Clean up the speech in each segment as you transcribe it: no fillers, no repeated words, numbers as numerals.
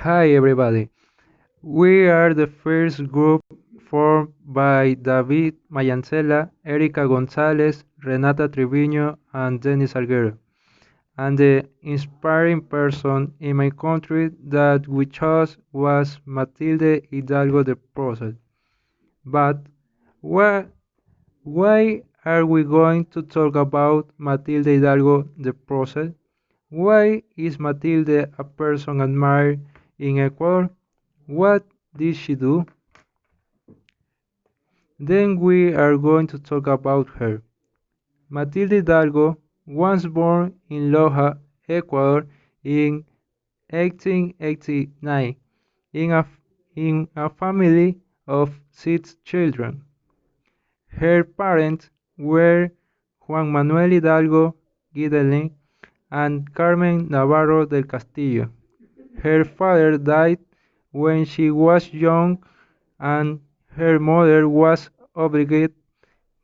Hi everybody. We are the first group formed by David Mayancela, Erika Gonzalez, Renata Triviño, and Denny Salguero. And the inspiring person in my country that we chose was Matilde Hidalgo de Procel. But why, why are we going to talk about Matilde Hidalgo de Procel? Why is Matilde a person admired in Ecuador? What did she do? Then we are going to talk about her. Matilde Hidalgo was born in Loja, Ecuador in 1889 in a family of 6 children. Her parents were Juan Manuel Hidalgo Guidelin and Carmen Navarro del Castillo. Her father died when she was young and her mother was obliged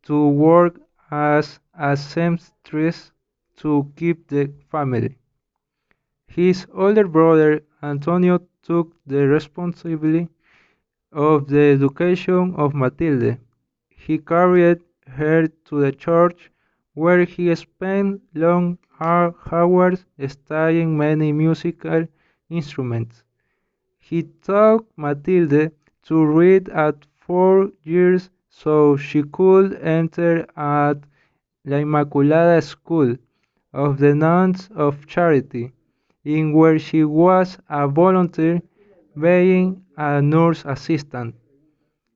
to work as a seamstress to keep the family. His older brother Antonio took the responsibility of the education of Matilde. He carried her to the church where he spent long hours studying many musical instruments. He taught Matilde to read at 4 years so she could enter at La Inmaculada School of the Nuns of Charity, in where she was a volunteer being a nurse assistant.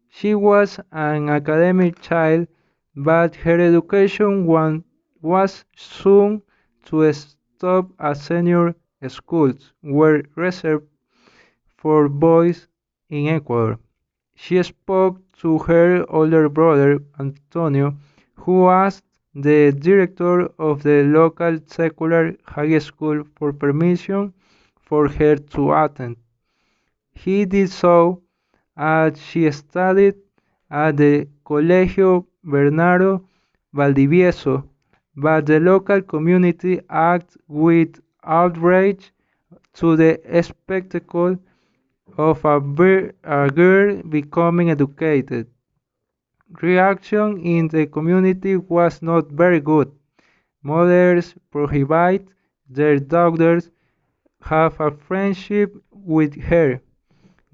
She was an academic child, but her education was soon to stop as senior schools were reserved for boys in Ecuador. She spoke to her older brother, Antonio, who asked the director of the local secular high school for permission for her to attend. He did so, and she studied at the Colegio Bernardo Valdivieso, but the local community acted with outrage to the spectacle of a girl becoming educated. Reaction in the community was not very good. Mothers prohibit their daughters have a friendship with her.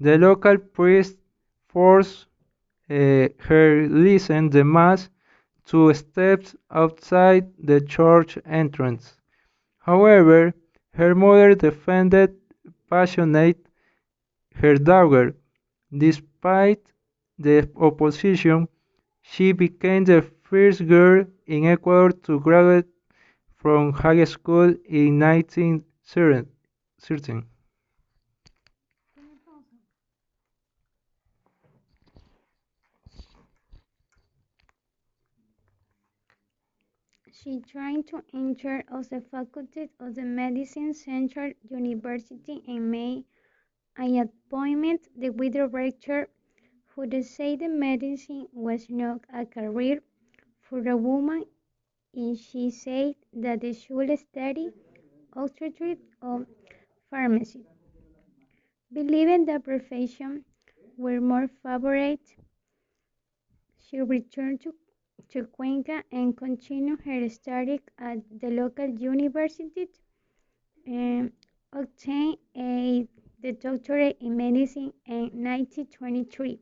The local priest forced her listen the mass 2 steps outside the church entrance. However, her mother defended passionate her daughter. Despite the opposition, she became the first girl in Ecuador to graduate from high school in 1913. She tried to enter as the faculty of the Medicine Central University and made an appointment with the rector who decided medicine was not a career for a woman and she said that they should study obstetrics or pharmacy. Believing that profession were more favored, she returned to Cuenca and continued her studies at the local university and obtained the doctorate in medicine in 1923,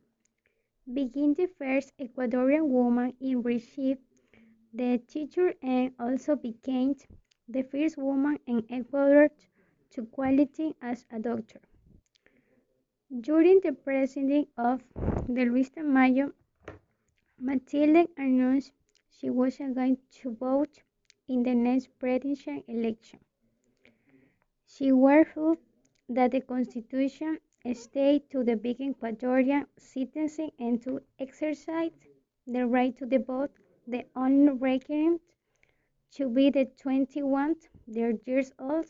being the first Ecuadorian woman in receive the title and also became the first woman in Ecuador to qualify as a doctor. During the presidency of the Luis Tamayo, Matilde announced she wasn't going to vote in the next presidential election. She warned that the Constitution states to the big Ecuadorian citizens and to exercise the right to the vote, the only requirement to be the 21 years old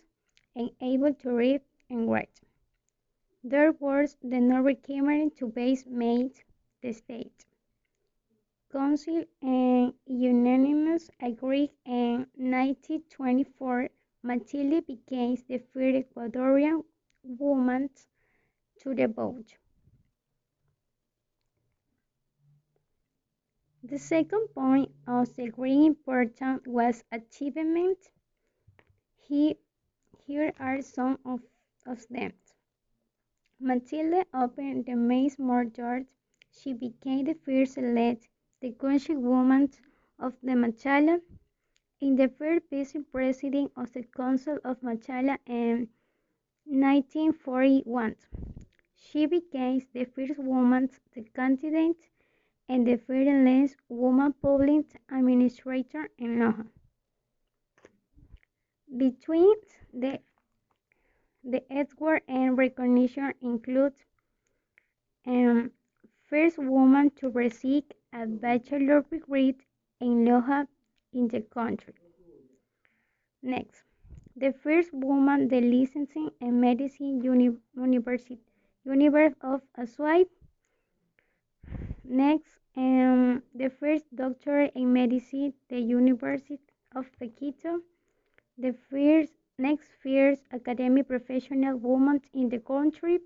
and able to read and write. There was the no requirement to base made the state. Council and unanimous agreed in 1924 Matilde became the first Ecuadorian woman to the vote. The second point, also very important, was achievement. He, here are some of them. Matilde opened the Maze Mortuary. She became the first elect, the conscious woman of the Machala, and the first vice president of the Council of Machala in 1941. She became the first woman candidate and the first woman public administrator in Loja. Between the, the Edward and recognition include um, first woman to receive a bachelor degree in Loja in the country. Next, the first woman the licensing in medicine University of Azuay. Next, the first doctor in medicine the University of Quito. The first academic professional woman in the country.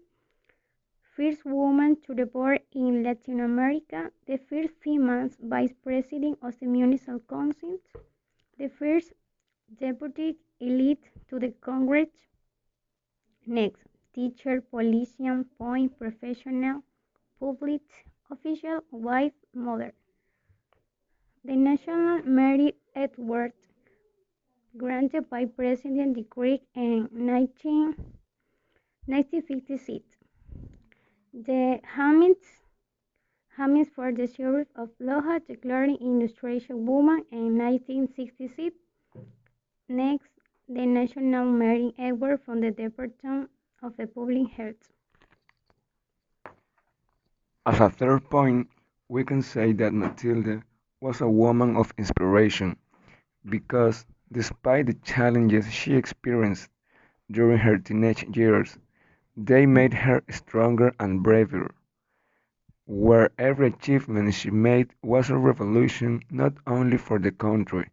First woman to the board in Latin America. The first female vice president of the Municipal Council. The first deputy elite to the Congress. Next, teacher, politician, point, professional, public official, wife, mother. The National Merit Award, granted by President Decree in 1956. The Hamid for the Sheriff of Loja, declared Illustration Woman in 1966. Next, the National Merit Award from the Department of the Public Health. As a third point, we can say that Matilde was a woman of inspiration because, despite the challenges she experienced during her teenage years, they made her stronger and braver, where every achievement she made was a revolution not only for the country,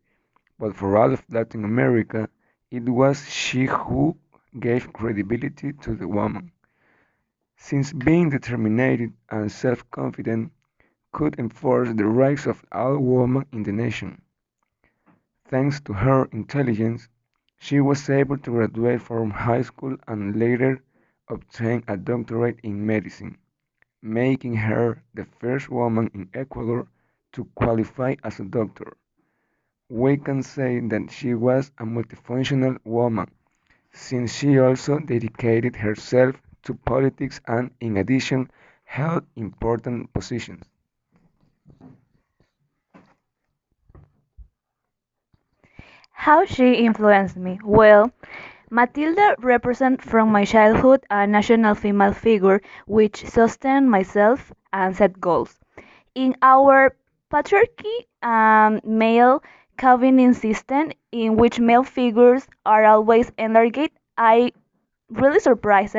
but for all of Latin America. It was she who gave credibility to the woman, since being determined and self-confident could enforce the rights of all women in the nation. Thanks to her intelligence, she was able to graduate from high school and later obtain a doctorate in medicine, making her the first woman in Ecuador to qualify as a doctor. We can say that she was a multifunctional woman, since she also dedicated herself to politics and, in addition, held important positions. How she influenced me? Well, Matilda represents from my childhood a national female figure which sustained myself and set goals. In our patriarchy male Calvinist system, in which male figures are always energized, I really surprised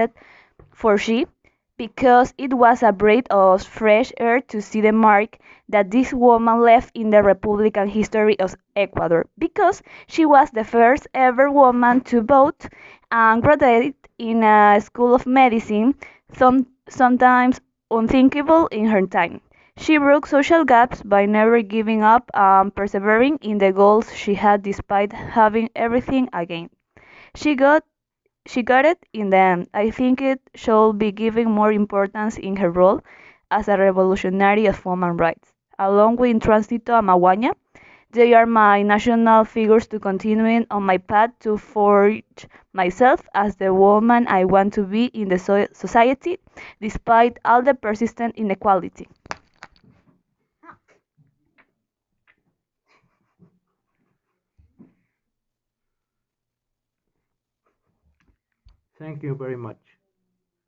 for she because it was a breath of fresh air to see the mark that this woman left in the Republican history of Ecuador because she was the first ever woman to vote and graduate in a school of medicine, sometimes unthinkable in her time. She broke social gaps by never giving up and persevering in the goals she had despite having everything again. She got she got it in the end. I think it should be given more importance in her role as a revolutionary of women's rights. Along with Transito Amaguaña, they are my national figures to continuing on my path to forge myself as the woman I want to be in the society, despite all the persistent inequality. Thank you very much.